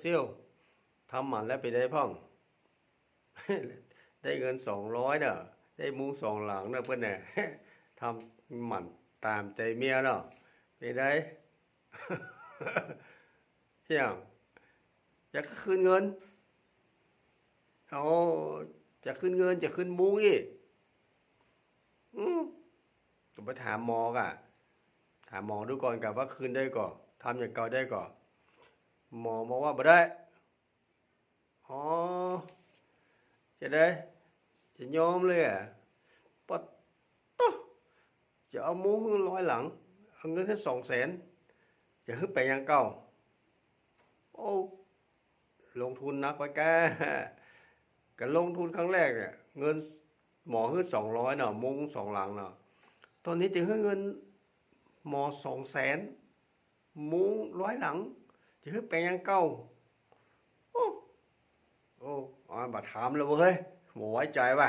เซี่ยวทำหมันแล้วไปได้พ่อง ได้เงิน200เนอะได้มุ้ง2 หลังเนอะเพื่อนเนี่ย ทำหมันตามใจเมียเนาะไปได้ อย่างอยากคืนเงินเอาจะคืนเงินจะคืนมุ้งอีกอืมก็ไปถามหมอกะถามหมอดูก่อนกับว่าคืนได้ก่อนทำอย่างเก่าได้ก่อนหมอบอกว่าบ่ได้อ๋อจะได้จะยอมเลยอ่ะปะต๊ะจะเอามุ้ง100 หลังเอาเงินแค่200,000จะฮึบไปยังเก่าโอ้ลงทุนนักไปแก กันลงทุนครั้งแรกเนี่ยเงินหมอฮึด200เนาะมุ้ง2 หลังเนาะตอนนี้จะฮึดเงินหมอ200,000มุ้ง100 หลังจะฮึดไปยังเก่าโอ้โอ้บัดถามเลยเว้ยหมอไว้ใจว่ะ